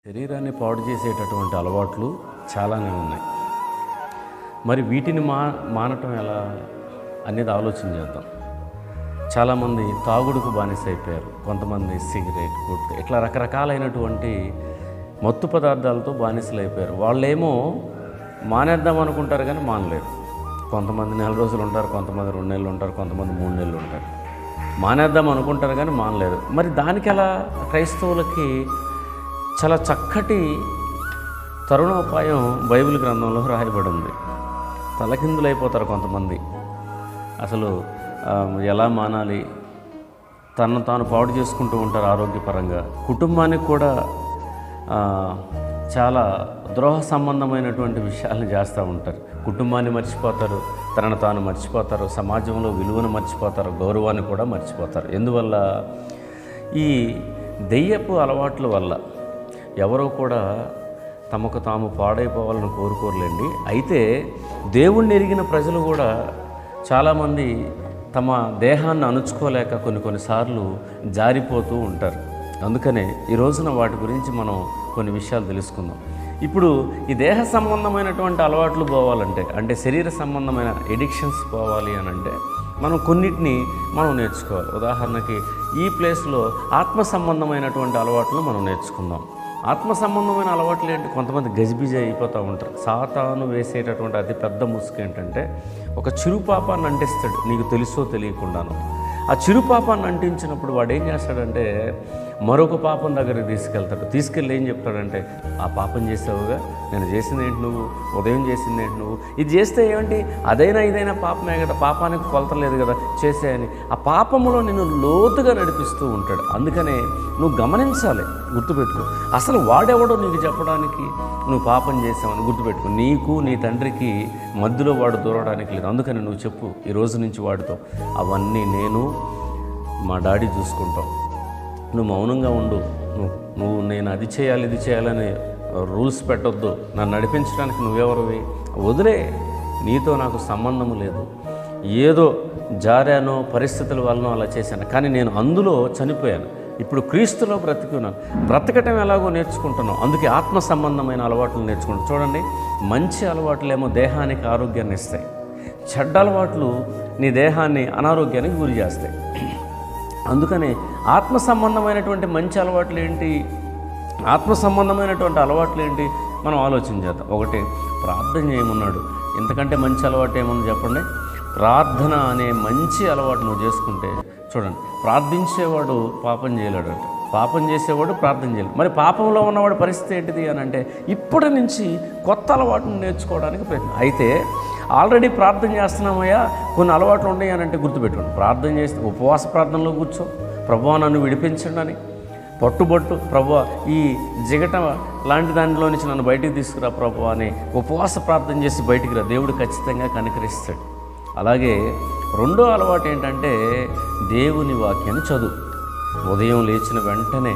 శరీరాన్ని పాడు చేసేటటువంటి అలవాట్లు చాలానే ఉన్నాయి. మరి వీటిని మానటం ఎలా అనేది ఆలోచన చేద్దాం. చాలామంది తాగుడుకు బానిస అయిపోయారు, కొంతమంది సిగరెట్, గుట్కా, ఇట్లా రకరకాలైనటువంటి మత్తు పదార్థాలతో బానిసలు అయిపోయారు. వాళ్ళేమో మానేద్దాం అనుకుంటారు కానీ మానలేరు. కొంతమంది 4 రోజులు ఉంటారు, కొంతమంది 2 నెలలు ఉంటారు, కొంతమంది 3 నెలలు ఉంటారు. మానేద్దాం అనుకుంటారు కానీ మానలేరు. మరి దానికి ఎలా క్రైస్తవులకి చాలా చక్కటి తరుణోపాయం బైబిల్ గ్రంథంలో రాయబడి ఉంది. తలకిందులైపోతారు కొంతమంది. అసలు ఎలా మానాలి, తనను తాను పాడు చేసుకుంటూ ఉంటారు ఆరోగ్యపరంగా. కుటుంబానికి కూడా చాలా ద్రోహ సంబంధమైనటువంటి విషయాలను చేస్తూ ఉంటారు. కుటుంబాన్ని మర్చిపోతారు, తనను తాను మర్చిపోతారు, సమాజంలో విలువను మర్చిపోతారు, గౌరవాన్ని కూడా మర్చిపోతారు. ఎందువల్ల? ఈ దెయ్యపు అలవాట్ల వల్ల. ఎవరో కూడా తమకు తాము పాడైపోవాలని కోరుకోరులేండి. అయితే దేవుణ్ణి ఎరిగిన ప్రజలు కూడా చాలామంది తమ దేహాన్ని అణుచుకోలేక కొన్నిసార్లు జారిపోతూ ఉంటారు. అందుకనే ఈ రోజున వాటి గురించి మనం కొన్ని విషయాలు తెలుసుకుందాం. ఇప్పుడు ఈ దేహ సంబంధమైనటువంటి అలవాట్లు పోవాలంటే, అంటే శరీర సంబంధమైన ఎడిక్షన్స్ పోవాలి అని అంటే మనం కొన్నిటిని మనం నేర్చుకోవాలి. ఉదాహరణకి ఈ ప్లేస్లో ఆత్మ సంబంధమైనటువంటి అలవాట్లు మనం నేర్చుకుందాం. ఆత్మ సంబంధమైన అలవాట్లు ఏంటి? కొంతమంది గజిబిజి అయిపోతూ ఉంటారు. సాతాను వేసేటటువంటి అతి పెద్ద ముసుగు ఏంటంటే, ఒక చిరుపాపాన్ని అంటిస్తాడు, నీకు తెలుసో తెలియకుండాను. ఆ చిరుపాపాన్ని అంటించినప్పుడు వాడు ఏం చేస్తాడంటే, మరొక పాపం దగ్గరికి తీసుకెళ్ళి ఏం చెప్తాడంటే, ఆ పాపం చేసావుగా, నేను చేసింది ఏంటి నువ్వు, ఉదయం చేసింది ఏంటి నువ్వు, ఇది చేస్తే ఏమిటి, ఇదైనా పాపమే కదా, పాపానికి కొలతలేదు కదా చేసేయని ఆ పాపములో నిన్ను లోతుగా నడిపిస్తూ ఉంటాడు. అందుకనే నువ్వు గమనించాలి, గుర్తుపెట్టుకో. అసలు వాడెవడో నీకు చెప్పడానికి నువ్వు పాపం చేసావని గుర్తుపెట్టుకో. నీకు నీ తండ్రికి మధ్యలో వాడు దూరడానికి లేదు. అందుకని నువ్వు చెప్పు ఈ రోజు నుంచి వాడితో, అవన్నీ నేను మా డాడీ చూసుకుంటాం, నువ్వు మౌనంగా ఉండు, నువ్వు నేను అది చేయాలి ఇది చేయాలని రూల్స్ పెట్టొద్దు, నన్ను నడిపించడానికి నువ్వెవరివి, వదిలే, నీతో నాకు సంబంధము లేదు, ఏదో జారానో పరిస్థితుల వలనో అలా చేశాను, కానీ నేను అందులో చనిపోయాను, ఇప్పుడు క్రీస్తులో బ్రతికున్నాను. బ్రతకటం ఎలాగో నేర్చుకుంటున్నాం. అందుకే ఆత్మ సంబంధమైన అలవాట్లు నేర్చుకుంటాం. చూడండి, మంచి అలవాట్లేమో దేహానికి ఆరోగ్యాన్ని ఇస్తాయి, చెడ్డ అలవాట్లు నీ దేహాన్ని అనారోగ్యానికి గురి చేస్తాయి. అందుకని ఆత్మ సంబంధమైనటువంటి మంచి అలవాట్లు ఏంటి, ఆత్మ సంబంధమైనటువంటి అలవాట్లు ఏంటి మనం ఆలోచన చేద్దాం. ఒకటి, ప్రార్థన చేయమన్నాడు. ఇంతకంటే మంచి అలవాటు ఏముంది చెప్పండి? ప్రార్థన అనే మంచి అలవాటు నువ్వు చేసుకుంటే, చూడండి, ప్రార్థించేవాడు పాపం చేయలేడు, పాపం చేసేవాడు ప్రార్థన చేయలేడు. మరి పాపంలో ఉన్నవాడు పరిస్థితి ఏంటిది అని అంటే, ఇప్పటి నుంచి కొత్త అలవాటును నేర్చుకోవడానికి ప్రయత్నం. అయితే ఆల్రెడీ ప్రార్థన చేస్తున్నామయ్యా, కొన్ని అలవాట్లు ఉన్నాయి అని అంటే గుర్తుపెట్టుకోండి. ప్రార్థన చేస్తే ఉపవాస ప్రార్థనలో కూర్చో, ప్రభువా నన్ను విడిపించండి అని పట్టుబట్టు, ప్రభువా ఈ జిగట లాంటి దానిలో నుంచి నన్ను బయటికి తీసుకురా ప్రభువా అని ఉపవాస ప్రార్థన చేసి బయటికి రా, దేవుడు ఖచ్చితంగా కనికరిస్తాడు. అలాగే రెండో అలవాటు ఏంటంటే, దేవుని వాక్యాన్ని చదువు. ఉదయం లేచిన వెంటనే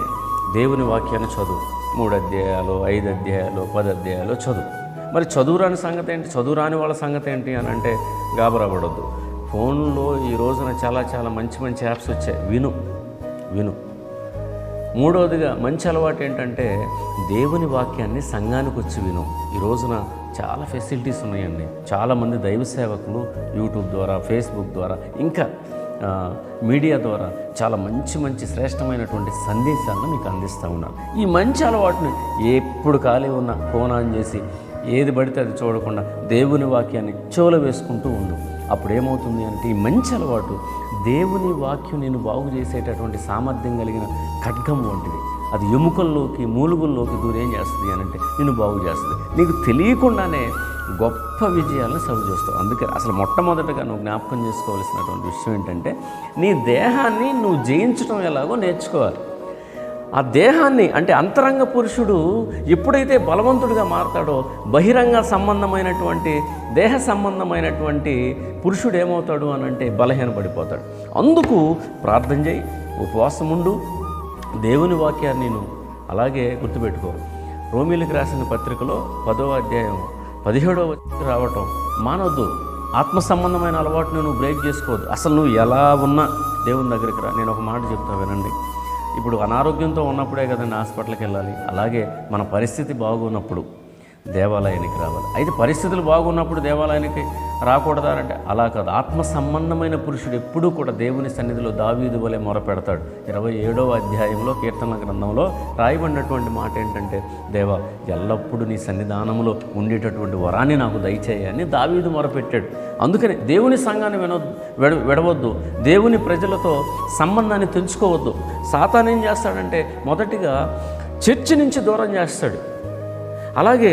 దేవుని వాక్యాన్ని చదువు. 3 అధ్యాయాలు, 5 అధ్యాయాలు, 10 అధ్యాయాలు చదువు. మరి చదువురాని సంగతి ఏంటి, చదువురాని వాళ్ళ సంగతి ఏంటి అని అంటే గాబరాపడొద్దు. ఫోన్లో ఈ రోజున చాలా మంచి యాప్స్ వచ్చాయి, విను. మూడవదిగా మంచి అలవాటు ఏంటంటే, దేవుని వాక్యాన్ని సంఘానికి వచ్చి విను. ఈ రోజున చాలా ఫెసిలిటీస్ ఉన్నాయండి. చాలామంది దైవ సేవకులు యూట్యూబ్ ద్వారా, ఫేస్బుక్ ద్వారా, ఇంకా మీడియా ద్వారా చాలా మంచి శ్రేష్టమైనటువంటి సందేశాలను మీకు అందిస్తూ ఉన్నారు. ఈ మంచి అలవాటుని ఎప్పుడు ఖాళీ ఉన్న ఫోన్ ఆన్ చేసి ఏది పడితే అది చూడకుండా దేవుని వాక్యాన్ని చెవులో వేసుకుంటూ ఉండు. అప్పుడు ఏమవుతుంది అంటే, ఈ మంచి అలవాటు దేవుని వాక్యం నేను బాగు చేసేటటువంటి సామర్థ్యం కలిగిన ఖడ్గం వంటిది. అది ఎముకల్లోకి, మూలుగుల్లోకి దూరేం చేస్తుంది అని అంటే నిన్ను బాగు చేస్తుంది. నీకు తెలియకుండానే గొప్ప విజయాలను సరిచేస్తావు. అందుకే అసలు మొట్టమొదటగా నువ్వు జ్ఞాపకం చేసుకోవాల్సినటువంటి విషయం ఏంటంటే, నీ దేహాన్ని నువ్వు జయించడం ఎలాగో నేర్చుకోవాలి. ఆ దేహాన్ని అంటే అంతరంగ పురుషుడు ఎప్పుడైతే బలవంతుడిగా మారతాడో, బహిరంగ సంబంధమైనటువంటి దేహ సంబంధమైనటువంటి పురుషుడు ఏమవుతాడు అని అంటే బలహీనపడిపోతాడు. అందుకు ప్రార్థన చేయి, ఉపవాసం ఉండు, దేవుని వాక్యాన్ని నేను అలాగే గుర్తుపెట్టుకో. రోమీలకు రాసిన పత్రికలో 10వ అధ్యాయం 17వ రావటం మానవద్దు. ఆత్మ సంబంధమైన అలవాటును నువ్వు బ్రేక్ చేసుకోవద్దు. అసలు నువ్వు ఎలా ఉన్నా దేవుని దగ్గరికి రా. నేను ఒక మాట చెప్తా వినండి. ఇప్పుడు అనారోగ్యంతో ఉన్నప్పుడే కదండి హాస్పిటల్కి వెళ్ళాలి. అలాగే మన పరిస్థితి బాగున్నప్పుడు దేవాలయానికి రావాలి. అయితే పరిస్థితులు బాగున్నప్పుడు దేవాలయానికి రాకూడదా అంటే అలా కాదు. ఆత్మ సంబంధమైన పురుషుడు ఎప్పుడూ కూడా దేవుని సన్నిధిలో దావీదు వలె మొరపెడతాడు. 27వ అధ్యాయంలో కీర్తనల గ్రంథంలో రాయబడినటువంటి మాట ఏంటంటే, దేవా ఎల్లప్పుడూ నీ సన్నిధానంలో ఉండేటటువంటి వరాన్ని నాకు దయచేయి అని దావీదు మొరపెట్టాడు. అందుకని దేవుని సంఘాన్ని విడవద్దు, దేవుని ప్రజలతో సంబంధాన్ని తెంచుకోవద్దు. సాతాను ఏం చేస్తాడంటే మొదటిగా చర్చి నుంచి దూరం చేస్తాడు, అలాగే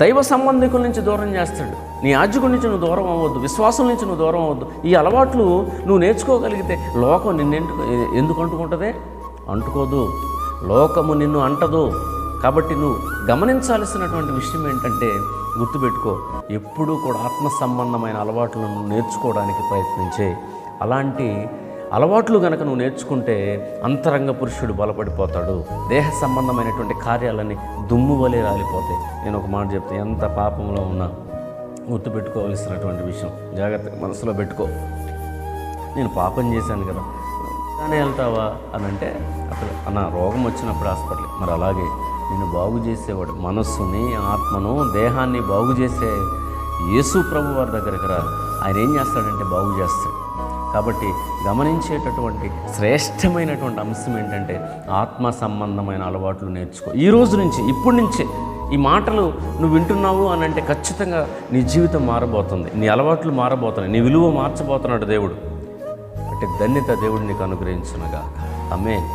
దైవ సంబంధికుల నుంచి దూరం చేస్తాడు. నీ యాజకుడి నుంచి నువ్వు దూరం అవ్వద్దు, విశ్వాసం నుంచి నువ్వు దూరం అవ్వద్దు. ఈ అలవాట్లు నువ్వు నేర్చుకోగలిగితే లోకం నిన్ను ఎందుకు అంటుకుంటుందే? అంటుకోదు. లోకము నిన్ను అంటదు. కాబట్టి నువ్వు గమనించాల్సినటువంటి విషయం ఏంటంటే, గుర్తుపెట్టుకో, ఎప్పుడూ కూడా ఆత్మ సంబంధమైన అలవాట్లను నేర్చుకోవడానికి ప్రయత్నించే. అలాంటి అలవాట్లు కనుక నువ్వు నేర్చుకుంటే అంతరంగ పురుషుడు బలపడిపోతాడు. దేహ సంబంధమైనటువంటి కార్యాలన్నీ దుమ్ము వలె రాలిపోతాయి. నేను ఒక మాట చెప్తే, ఎంత పాపంలో ఉన్నా గుర్తుపెట్టుకోవాల్సినటువంటి విషయం, జాగ్రత్తగా మనసులో పెట్టుకో. నేను పాపం చేశాను కదా, కానీ వెళ్తావా అని అంటే, అసలు అన్న రోగం వచ్చినప్పుడు హాస్పిటల్. మరి అలాగే నిన్ను బాగు చేసేవాడు, మనస్సుని ఆత్మను దేహాన్ని బాగు చేసే యేసు ప్రభు వారి దగ్గరికి రా. ఆయన ఏం చేస్తాడంటే బాగు చేస్తాడు. కాబట్టి గమనించేటటువంటి శ్రేష్టమైనటువంటి అంశం ఏంటంటే, ఆత్మ సంబంధమైన అలవాట్లు నేర్చుకో. ఈ రోజు నుంచి, ఇప్పటి నుంచే ఈ మాటలు నువ్వు వింటున్నావు అని అంటే ఖచ్చితంగా నీ జీవితం మారబోతుంది, నీ అలవాట్లు మారబోతున్నాయి, నీ విలువ మార్చబోతున్నాడు దేవుడు. అంటే ధన్యత దేవుడు నీకు అనుగ్రహించునుగాక. ఆమేన్.